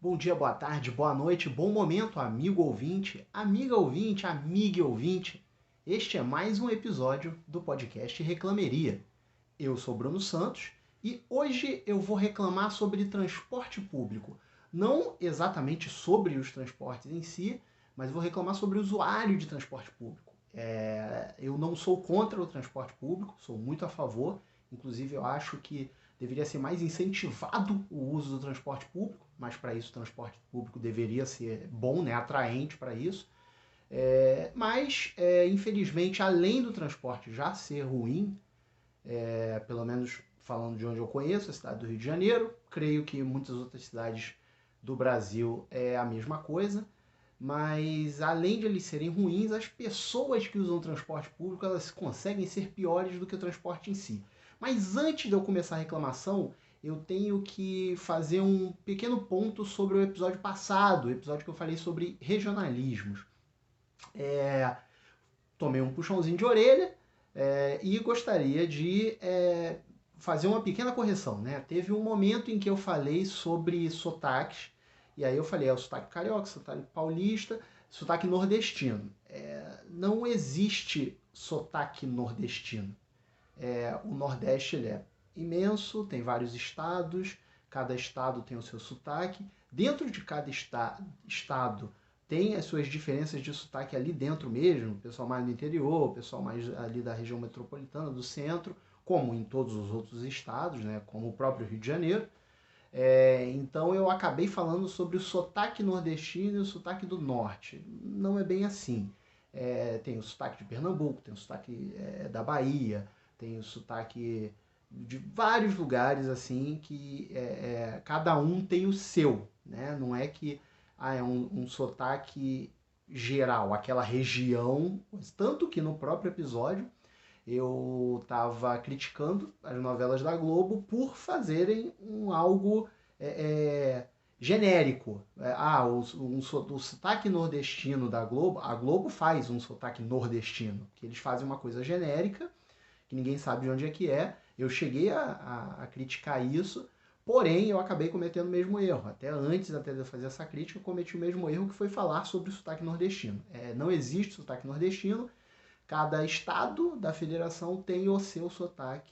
Bom dia, boa tarde, boa noite, bom momento, amigo ouvinte, amiga ouvinte, amiga ouvinte. Este é mais um episódio do podcast Reclameria. Eu sou Bruno Santos e hoje eu vou reclamar sobre transporte público. Não exatamente sobre os transportes em si, mas vou reclamar sobre o usuário de transporte público. Eu não sou contra o transporte público, sou muito a favor. Inclusive, eu acho que deveria ser mais incentivado o uso do transporte público, mas para isso o transporte público deveria ser bom, né, atraente para isso. Infelizmente, além do transporte já ser ruim, pelo menos falando de onde eu conheço, a cidade do Rio de Janeiro, creio que muitas outras cidades do Brasil é a mesma coisa, mas além de eles serem ruins, as pessoas que usam o transporte público, elas conseguem ser piores do que o transporte em si. Mas antes de eu começar a reclamação, eu tenho que fazer um pequeno ponto sobre o episódio passado, o episódio que eu falei sobre regionalismos. Tomei um puxãozinho de orelha e gostaria de fazer uma pequena correção, né? Teve um momento em que eu falei sobre sotaques, e aí eu falei, o sotaque carioca, sotaque paulista, sotaque nordestino. Não existe sotaque nordestino. O Nordeste ele é imenso, tem vários estados, cada estado tem o seu sotaque. Dentro de cada estado tem as suas diferenças de sotaque ali dentro mesmo, o pessoal mais do interior, o pessoal mais ali da região metropolitana, do centro, como em todos os outros estados, né, como o próprio Rio de Janeiro. Então eu acabei falando sobre o sotaque nordestino e o sotaque do norte. Não é bem assim. Tem o sotaque de Pernambuco, tem o sotaque da Bahia, tem o sotaque de vários lugares assim que cada um tem o seu, né? Não é que é um sotaque geral, aquela região, tanto que no próprio episódio eu estava criticando as novelas da Globo por fazerem algo genérico. O sotaque nordestino da Globo, a Globo faz um sotaque nordestino, que eles fazem uma coisa genérica, que ninguém sabe de onde é que é. Eu cheguei a criticar isso, porém eu acabei cometendo o mesmo erro. Até antes de fazer essa crítica, eu cometi o mesmo erro, que foi falar sobre o sotaque nordestino. Não existe sotaque nordestino, cada estado da federação tem o seu sotaque.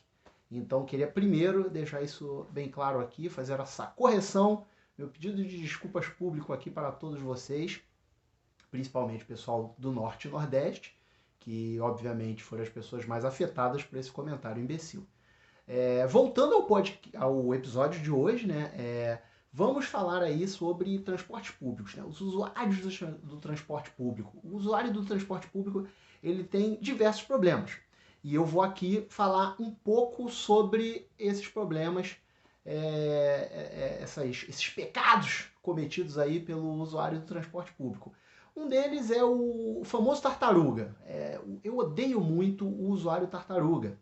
Então, queria primeiro deixar isso bem claro aqui, fazer essa correção, meu pedido de desculpas público aqui para todos vocês, principalmente o pessoal do Norte e Nordeste, que obviamente foram as pessoas mais afetadas por esse comentário imbecil. Voltando ao episódio de hoje, né, vamos falar aí sobre transportes públicos, né, os usuários do transporte público. O usuário do transporte público ele tem diversos problemas. E eu vou aqui falar um pouco sobre esses problemas, esses pecados cometidos aí pelo usuário do transporte público. Um deles é o famoso tartaruga. Eu odeio muito o usuário tartaruga.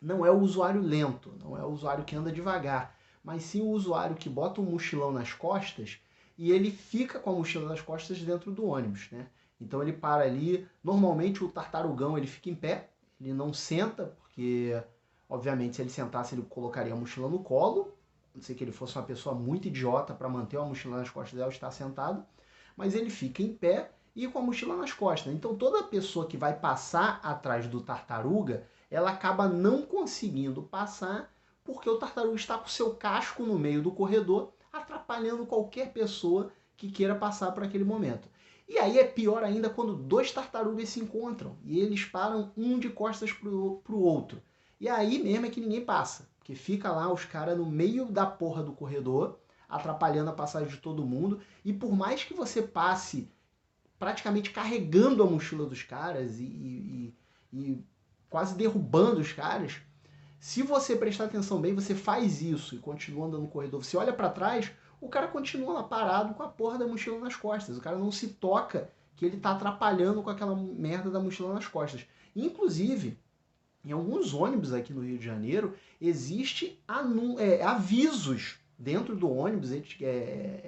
Não é o usuário lento, não é o usuário que anda devagar, mas sim o usuário que bota um mochilão nas costas e ele fica com a mochila nas costas dentro do ônibus, né? Então ele para ali, normalmente o tartarugão ele fica em pé, ele não senta, porque obviamente se ele sentasse ele colocaria a mochila no colo, a não ser que ele fosse uma pessoa muito idiota para manter a mochila nas costas dela estar sentado, mas ele fica em pé e com a mochila nas costas. Então toda pessoa que vai passar atrás do tartaruga, ela acaba não conseguindo passar porque o tartaruga está com o seu casco no meio do corredor, atrapalhando qualquer pessoa que queira passar por aquele momento. E aí é pior ainda quando dois tartarugas se encontram e eles param um de costas pro outro. E aí mesmo é que ninguém passa, porque fica lá os caras no meio da porra do corredor, atrapalhando a passagem de todo mundo, e por mais que você passe praticamente carregando a mochila dos caras e quase derrubando os caras, se você prestar atenção bem, você faz isso e continua andando no corredor, você olha para trás, o cara continua lá parado com a porra da mochila nas costas. O cara não se toca que ele tá atrapalhando com aquela merda da mochila nas costas. Inclusive, em alguns ônibus aqui no Rio de Janeiro, existe avisos dentro do ônibus,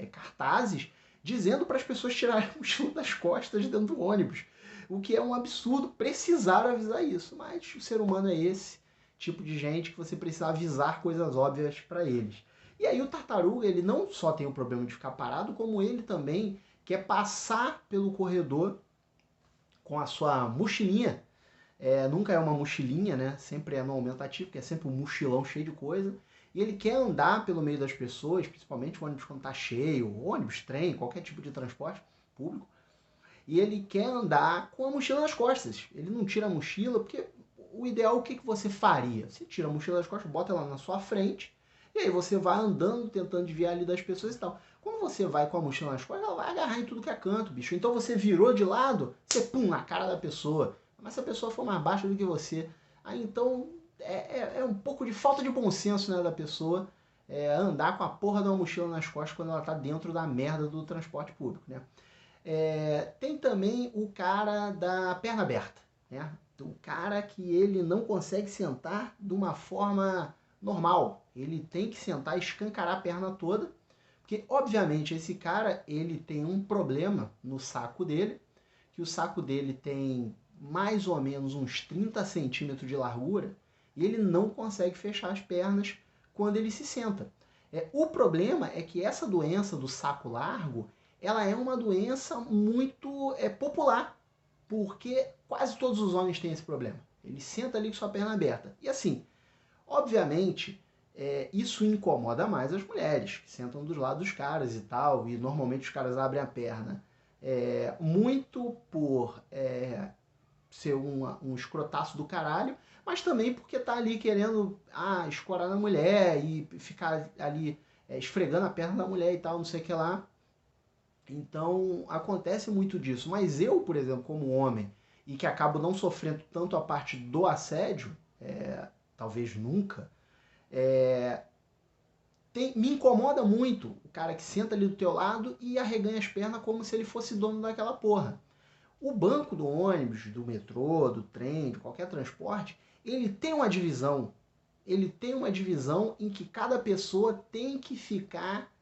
cartazes, dizendo para as pessoas tirarem a mochila das costas dentro do ônibus. O que é um absurdo precisar avisar isso. Mas o ser humano é esse tipo de gente que você precisa avisar coisas óbvias para eles. E aí o tartaruga, ele não só tem o problema de ficar parado, como ele também quer passar pelo corredor com a sua mochilinha. Nunca é uma mochilinha, né? Sempre é no aumentativo, que é sempre um mochilão cheio de coisa. E ele quer andar pelo meio das pessoas, principalmente o ônibus quando está cheio, ônibus, trem, qualquer tipo de transporte público. E ele quer andar com a mochila nas costas. Ele não tira a mochila, porque o ideal, o que você faria? Você tira a mochila das costas, bota ela na sua frente, e aí você vai andando, tentando desviar ali das pessoas e tal. Quando você vai com a mochila nas costas, ela vai agarrar em tudo que é canto, bicho. Então você virou de lado, você pum, na cara da pessoa. Mas se a pessoa for mais baixa do que você, aí então é um pouco de falta de bom senso, né, da pessoa andar com a porra de uma mochila nas costas quando ela tá dentro da merda do transporte público, né? Tem também o cara da perna aberta, né? O cara que ele não consegue sentar de uma forma normal. Ele tem que sentar e escancarar a perna toda, porque obviamente esse cara ele tem um problema no saco dele, que o saco dele tem mais ou menos uns 30 centímetros de largura e ele não consegue fechar as pernas quando ele se senta. O problema é que essa doença do saco largo, ela é uma doença muito popular, porque quase todos os homens têm esse problema. Ele senta ali com sua perna aberta. E assim, obviamente, isso incomoda mais as mulheres, que sentam dos lados dos caras e tal, e normalmente os caras abrem a perna muito por ser um escrotaço do caralho, mas também porque tá ali querendo escorar na mulher e ficar ali esfregando a perna da mulher e tal, não sei o que lá. Então acontece muito disso. Mas eu, por exemplo, como homem, e que acabo não sofrendo tanto a parte do assédio, talvez nunca, me incomoda muito o cara que senta ali do teu lado e arreganha as pernas como se ele fosse dono daquela porra. O banco do ônibus, do metrô, do trem, de qualquer transporte, ele tem uma divisão. Ele tem uma divisão em que cada pessoa tem que ficar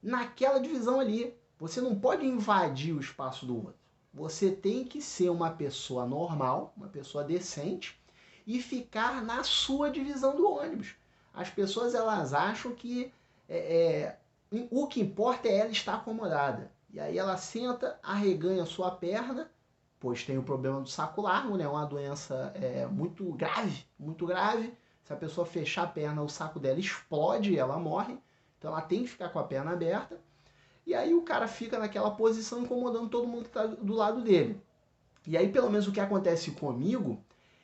naquela divisão ali. Você não pode invadir o espaço do outro. Você tem que ser uma pessoa normal, uma pessoa decente e ficar na sua divisão do ônibus. As pessoas elas acham que o que importa é ela estar acomodada. E aí ela senta, arreganha a sua perna, pois tem o problema do saco largo, né? Uma doença muito grave, muito grave. Se a pessoa fechar a perna, o saco dela explode e ela morre. Então ela tem que ficar com a perna aberta. E aí o cara fica naquela posição incomodando todo mundo que está do lado dele. E aí pelo menos o que acontece comigo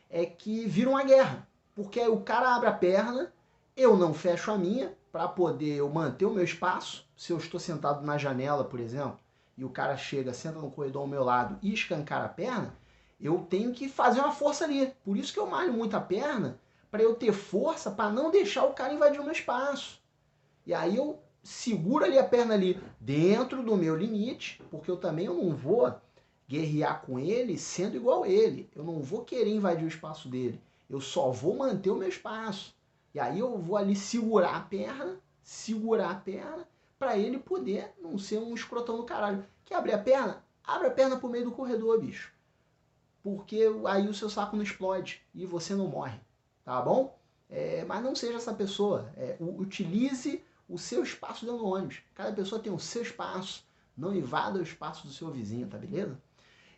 é que vira uma guerra. Porque aí o cara abre a perna, eu não fecho a minha para poder eu manter o meu espaço. Se eu estou sentado na janela, por exemplo, e o cara chega, senta no corredor ao meu lado e escancara a perna, eu tenho que fazer uma força ali. Por isso que eu malho muito a perna, para eu ter força para não deixar o cara invadir o meu espaço. E aí eu seguro ali a perna ali dentro do meu limite, porque eu também não vou guerrear com ele sendo igual a ele. Eu não vou querer invadir o espaço dele. Eu só vou manter o meu espaço. E aí eu vou ali segurar a perna, para ele poder não ser um escrotão do caralho. Quer abrir a perna? Abre a perna pro meio do corredor, bicho. Porque aí o seu saco não explode e você não morre, tá bom? Mas não seja essa pessoa. Utilize o seu espaço dentro do ônibus. Cada pessoa tem o seu espaço. Não invada o espaço do seu vizinho, tá beleza?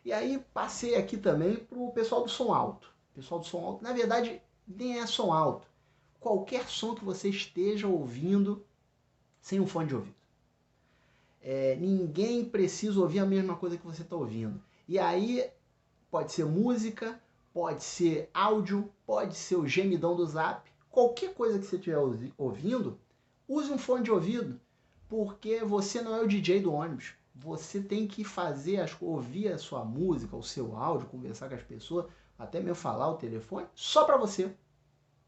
E aí passei aqui também pro pessoal do som alto. Pessoal do som alto, na verdade, nem é som alto. Qualquer som que você esteja ouvindo sem um fone de ouvido. Ninguém precisa ouvir a mesma coisa que você está ouvindo. E aí pode ser música, pode ser áudio, pode ser o gemidão do Zap. Qualquer coisa que você estiver ouvindo, use um fone de ouvido, porque você não é o DJ do ônibus. Você tem que ouvir a sua música, o seu áudio, conversar com as pessoas, até mesmo falar o telefone, só para você.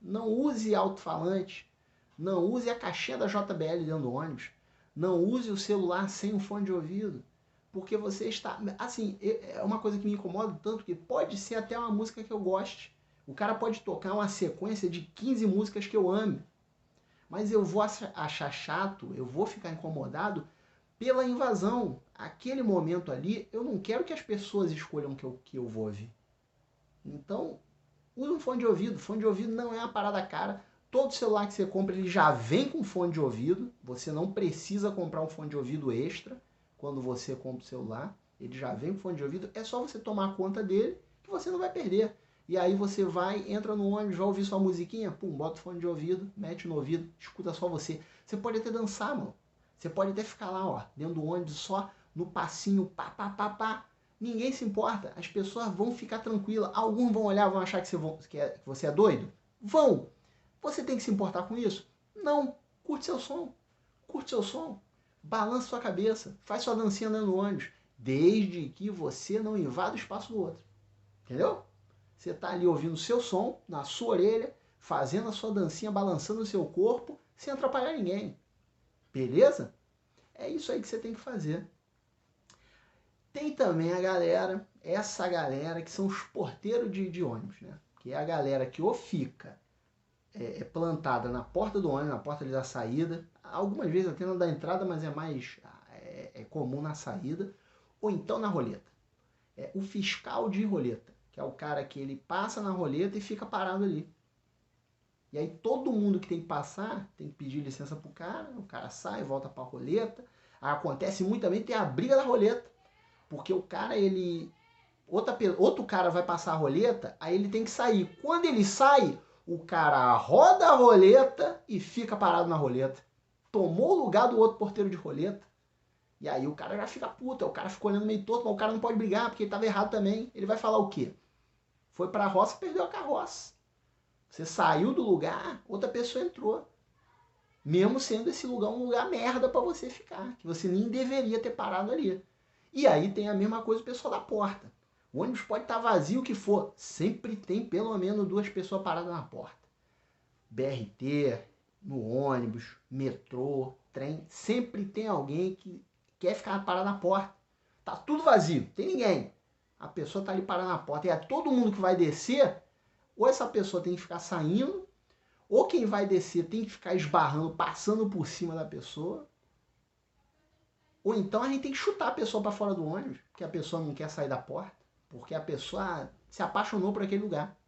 Não use alto-falante, não use a caixinha da JBL dentro do ônibus, não use o celular sem um fone de ouvido, porque você está... Assim, é uma coisa que me incomoda tanto que pode ser até uma música que eu goste. O cara pode tocar uma sequência de 15 músicas que eu ame, mas eu vou achar chato, eu vou ficar incomodado pela invasão. Aquele momento ali, eu não quero que as pessoas escolham o que eu vou ouvir. Então, use um fone de ouvido. Fone de ouvido não é uma parada cara. Todo celular que você compra, ele já vem com fone de ouvido. Você não precisa comprar um fone de ouvido extra quando você compra o celular. Ele já vem com fone de ouvido. É só você tomar conta dele que você não vai perder. E aí você vai, entra no ônibus, vai ouvir sua musiquinha, pum, bota o fone de ouvido, mete no ouvido, escuta só você. Você pode até dançar, mano. Você pode até ficar lá, ó, dentro do ônibus, só no passinho, pá, pá, pá, pá. Ninguém se importa. As pessoas vão ficar tranquilas. Alguns vão olhar, vão achar que você é doido? Vão. Você tem que se importar com isso? Não. Curte seu som. Curte seu som. Balança sua cabeça. Faz sua dancinha andando no ônibus. Desde que você não invada o espaço do outro. Entendeu? Você está ali ouvindo o seu som na sua orelha, fazendo a sua dancinha, balançando o seu corpo, sem atrapalhar ninguém. Beleza? É isso aí que você tem que fazer. Tem também a galera, essa galera que são os porteiros de ônibus, né? Que é a galera que ou fica plantada na porta do ônibus, na porta da saída, algumas vezes até na da entrada, mas é mais comum na saída, ou então na roleta. É o fiscal de roleta, que é o cara que ele passa na roleta e fica parado ali. E aí todo mundo que tem que passar tem que pedir licença pro cara, o cara sai, volta pra roleta. Acontece muito também, tem a briga da roleta. Porque o cara, ele... Outro cara vai passar a roleta, aí ele tem que sair. Quando ele sai, o cara roda a roleta e fica parado na roleta. Tomou o lugar do outro porteiro de roleta. E aí o cara já fica puta, o cara fica olhando meio torto, mas o cara não pode brigar porque ele tava errado também. Ele vai falar o quê? Foi pra roça, perdeu a carroça. Você saiu do lugar, outra pessoa entrou. Mesmo sendo esse lugar um lugar merda pra você ficar, que você nem deveria ter parado ali. E aí tem a mesma coisa o pessoal da porta. O ônibus pode estar vazio o que for, sempre tem pelo menos 2 pessoas paradas na porta. BRT, no ônibus, metrô, trem, sempre tem alguém que quer ficar parado na porta. Tá tudo vazio, tem ninguém. A pessoa tá ali parada na porta e é todo mundo que vai descer, ou essa pessoa tem que ficar saindo, ou quem vai descer tem que ficar esbarrando, passando por cima da pessoa, ou então a gente tem que chutar a pessoa para fora do ônibus, porque a pessoa não quer sair da porta, porque a pessoa se apaixonou por aquele lugar.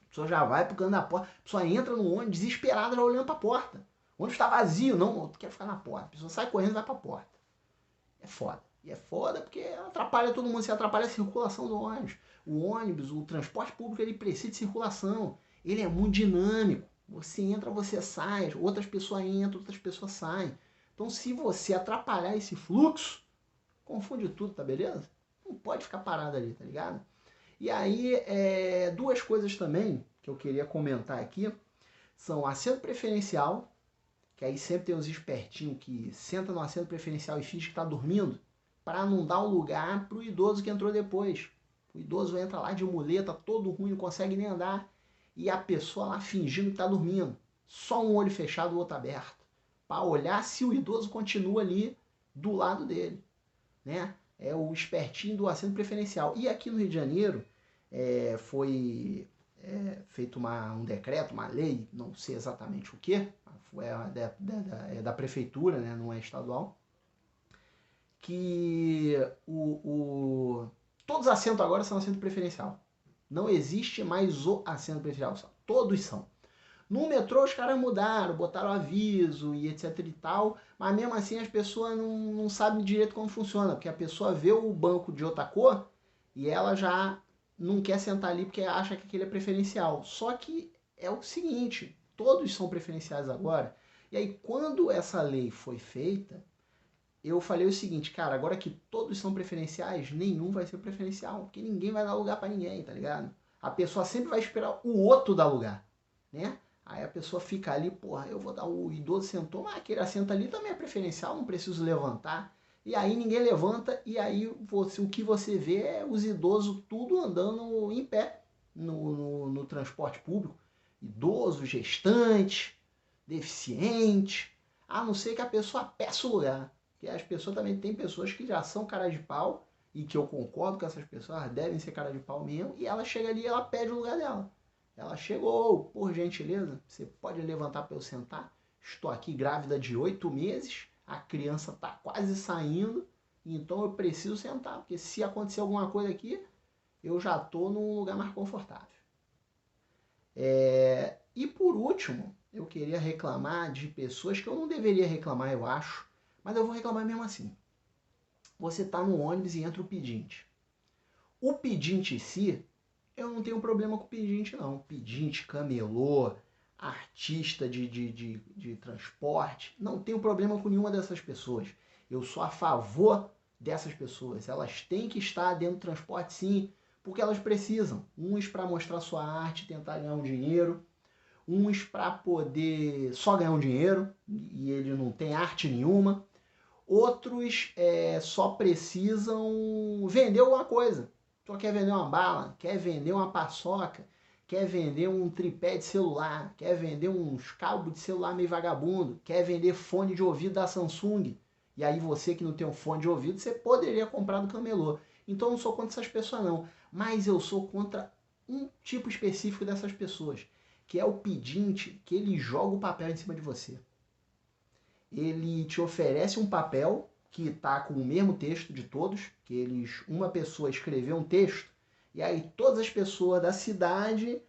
A pessoa já vai pro canto da porta, a pessoa entra no ônibus desesperada, já olhando para a porta. O ônibus está vazio, não, eu quero ficar na porta. A pessoa sai correndo e vai para a porta. É foda. E é foda porque atrapalha todo mundo, se atrapalha a circulação do ônibus. O ônibus, o transporte público, ele precisa de circulação. Ele é muito dinâmico. Você entra, você sai, outras pessoas entram, outras pessoas saem. Então, se você atrapalhar esse fluxo, confunde tudo, tá beleza? Não pode ficar parado ali, tá ligado? E aí, 2 coisas também que eu queria comentar aqui são assento preferencial, que aí sempre tem os espertinhos que senta no assento preferencial e finge que tá dormindo, para não dar um lugar pro idoso que entrou depois. O idoso entra lá de muleta, todo ruim, não consegue nem andar, e a pessoa lá fingindo que tá dormindo. Só um olho fechado, o outro aberto, para olhar se o idoso continua ali do lado dele, né? É o espertinho do assento preferencial. E aqui no Rio de Janeiro foi feito um decreto, uma lei, não sei exatamente o que, é da prefeitura, né? Não é estadual, que todos os assentos agora são assento preferencial. Não existe mais o assento preferencial, todos são. No metrô os caras mudaram, botaram aviso e etc e tal, mas mesmo assim as pessoas não sabem direito como funciona, porque a pessoa vê o banco de outra cor e ela já não quer sentar ali porque acha que aquele é preferencial. Só que é o seguinte, todos são preferenciais agora. E aí quando essa lei foi feita, eu falei o seguinte, cara, agora que todos são preferenciais, nenhum vai ser preferencial, porque ninguém vai dar lugar para ninguém, tá ligado? A pessoa sempre vai esperar o outro dar lugar, né? Aí a pessoa fica ali, porra, eu vou dar o idoso sentou, mas aquele assento ali também é preferencial, não preciso levantar. E aí ninguém levanta, e aí o que você vê é os idosos tudo andando em pé no transporte público. Idoso, gestante, deficiente, a não ser que a pessoa peça o lugar. Porque as pessoas também, tem pessoas que já são cara de pau, e que eu concordo que essas pessoas devem ser cara de pau mesmo, e ela chega ali e ela pede o lugar dela. Ela chegou, por gentileza, você pode levantar para eu sentar? Estou aqui grávida de 8 meses, a criança está quase saindo, então eu preciso sentar, porque se acontecer alguma coisa aqui, eu já estou num lugar mais confortável. E por último, eu queria reclamar de pessoas que eu não deveria reclamar, eu acho, mas eu vou reclamar mesmo assim. Você está no ônibus e entra o pedinte. O pedinte em si, eu não tenho problema com o pedinte, não. Pedinte, camelô, artista de transporte, não tenho problema com nenhuma dessas pessoas. Eu sou a favor dessas pessoas. Elas têm que estar dentro do transporte, sim, porque elas precisam. Uns para mostrar sua arte, tentar ganhar um dinheiro. Uns para poder só ganhar um dinheiro e ele não tem arte nenhuma. Outros só precisam vender alguma coisa. Só quer vender uma bala, quer vender uma paçoca, quer vender um tripé de celular, quer vender uns cabos de celular meio vagabundo, quer vender fone de ouvido da Samsung. E aí você que não tem um fone de ouvido, você poderia comprar do camelô. Então eu não sou contra essas pessoas não, mas eu sou contra um tipo específico dessas pessoas, que é o pedinte que ele joga o papel em cima de você. Ele te oferece um papel que está com o mesmo texto de todos, que uma pessoa escreveu um texto, e aí todas as pessoas da cidade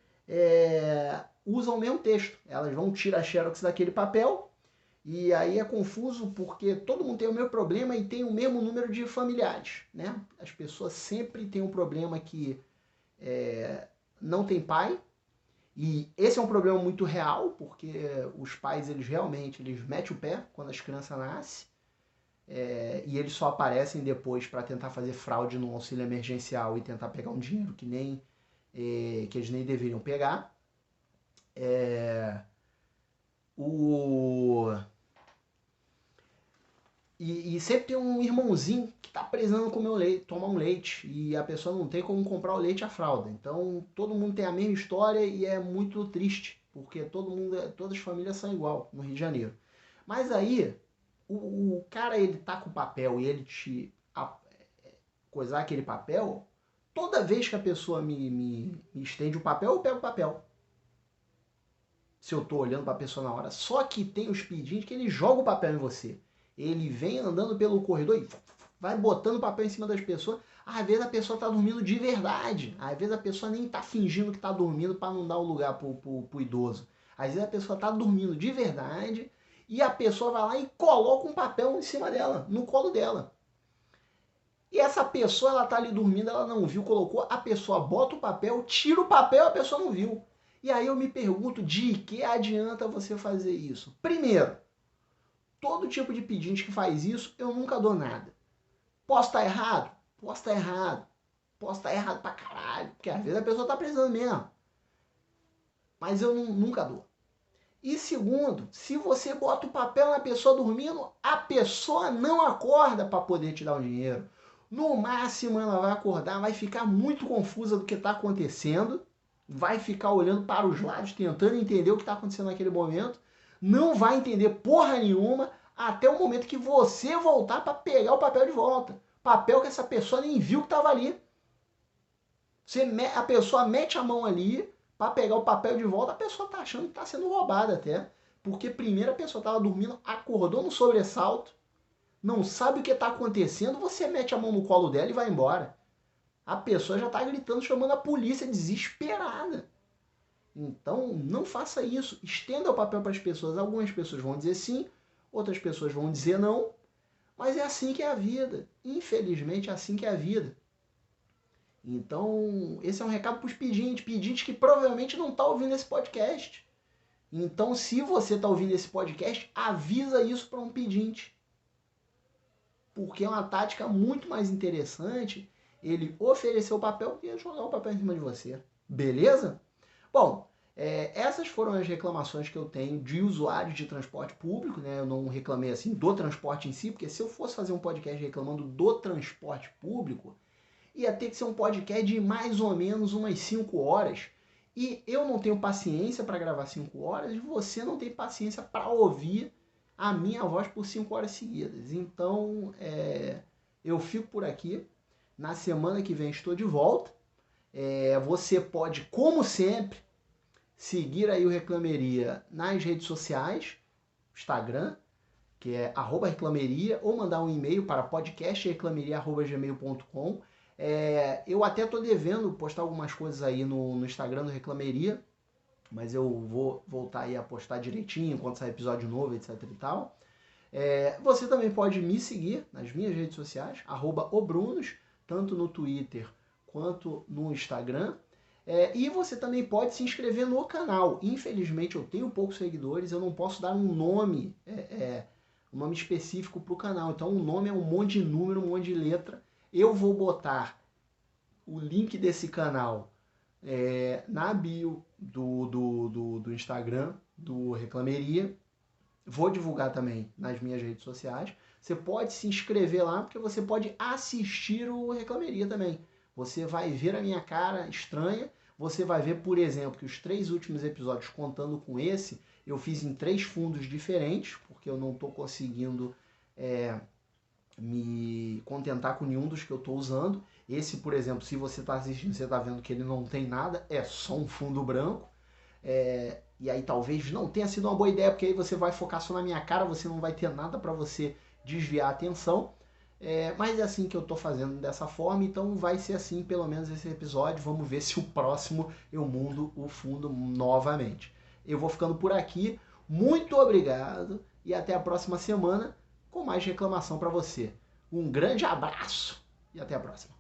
usam o mesmo texto. Elas vão tirar a xerox daquele papel, e aí é confuso porque todo mundo tem o mesmo problema e tem o mesmo número de familiares, né? As pessoas sempre têm um problema que não tem pai, e esse é um problema muito real, porque os pais, eles metem o pé quando as crianças nascem, e eles só aparecem depois para tentar fazer fraude no auxílio emergencial e tentar pegar um dinheiro que eles nem deveriam pegar. E sempre tem um irmãozinho que tá precisando tomar um leite, e a pessoa não tem como comprar o leite à fralda. Então todo mundo tem a mesma história e é muito triste, porque todas as famílias são igual no Rio de Janeiro. Mas aí o cara, ele tá com o papel e ele te coisar aquele papel, toda vez que a pessoa me estende o papel, eu pego o papel. Se eu tô olhando para a pessoa na hora. Só que tem os pedintes que ele joga o papel em você. Ele vem andando pelo corredor e vai botando papel em cima das pessoas. Às vezes a pessoa tá dormindo de verdade. Às vezes a pessoa nem tá fingindo que tá dormindo para não dar um lugar pro idoso. Às vezes a pessoa tá dormindo de verdade e a pessoa vai lá e coloca um papel em cima dela, no colo dela. E essa pessoa, ela tá ali dormindo, ela não viu, colocou, a pessoa bota o papel, tira o papel, a pessoa não viu. E aí eu me pergunto, de que adianta você fazer isso? Primeiro, todo tipo de pedinte que faz isso, eu nunca dou nada. Posso estar errado? Posso estar errado. Posso estar errado pra caralho, porque às vezes a pessoa tá precisando mesmo. Mas eu nunca dou. E segundo, se você bota o papel na pessoa dormindo, a pessoa não acorda para poder te dar o dinheiro. No máximo ela vai acordar, vai ficar muito confusa do que está acontecendo, vai ficar olhando para os lados, tentando entender o que está acontecendo naquele momento, não vai entender porra nenhuma até o momento que você voltar para pegar o papel de volta. Papel que essa pessoa nem viu que estava ali. A pessoa mete a mão ali para pegar o papel de volta, a pessoa está achando que está sendo roubada até. Porque primeiro a pessoa estava dormindo, acordou no sobressalto, não sabe o que está acontecendo, você mete a mão no colo dela e vai embora. A pessoa já está gritando, chamando a polícia, desesperada. Então, não faça isso. Estenda o papel para as pessoas. Algumas pessoas vão dizer sim, outras pessoas vão dizer não. Mas é assim que é a vida. Infelizmente, é assim que é a vida. Então, esse é um recado para os pedintes que provavelmente não estão ouvindo esse podcast. Então, se você está ouvindo esse podcast, avisa isso para um pedinte. Porque é uma tática muito mais interessante ele oferecer o papel do que jogar o papel em cima de você. Beleza? Bom, essas foram as reclamações que eu tenho de usuários de transporte público, né? Eu não reclamei assim do transporte em si, porque se eu fosse fazer um podcast reclamando do transporte público, ia ter que ser um podcast de mais ou menos umas 5 horas. E eu não tenho paciência para gravar 5 horas e você não tem paciência para ouvir a minha voz por 5 horas seguidas. Então, eu fico por aqui. Na semana que vem estou de volta. Você pode, como sempre, seguir aí o Reclameria nas redes sociais, Instagram, que é @reclameria, ou mandar um e-mail para podcastreclameria@gmail.com. Eu até estou devendo postar algumas coisas aí no Instagram do Reclameria, mas eu vou voltar aí a postar direitinho quando sair episódio novo, etc e tal. Você também pode me seguir nas minhas redes sociais, @obrunos, tanto no Twitter quanto no Instagram. E você também pode se inscrever no canal. Infelizmente eu tenho poucos seguidores, eu não posso dar um nome, um nome específico para o canal. Então o nome é um monte de número, um monte de letra. Eu vou botar o link desse canal na bio do Instagram, do Reclameria. Vou divulgar também nas minhas redes sociais. Você pode se inscrever lá, porque você pode assistir o Reclameria também. Você vai ver a minha cara estranha. Você vai ver, por exemplo, que os 3 últimos episódios, contando com esse, eu fiz em 3 fundos diferentes, porque eu não estou conseguindo me contentar com nenhum dos que eu estou usando. Esse, por exemplo, se você está assistindo, você está vendo que ele não tem nada, é só um fundo branco. E aí talvez não tenha sido uma boa ideia, porque aí você vai focar só na minha cara, você não vai ter nada para você desviar a atenção. Mas é assim que eu estou fazendo dessa forma, então vai ser assim pelo menos esse episódio. Vamos ver se o próximo eu mudo o fundo novamente. Eu vou ficando por aqui. Muito obrigado e até a próxima semana com mais reclamação para você. Um grande abraço e até a próxima.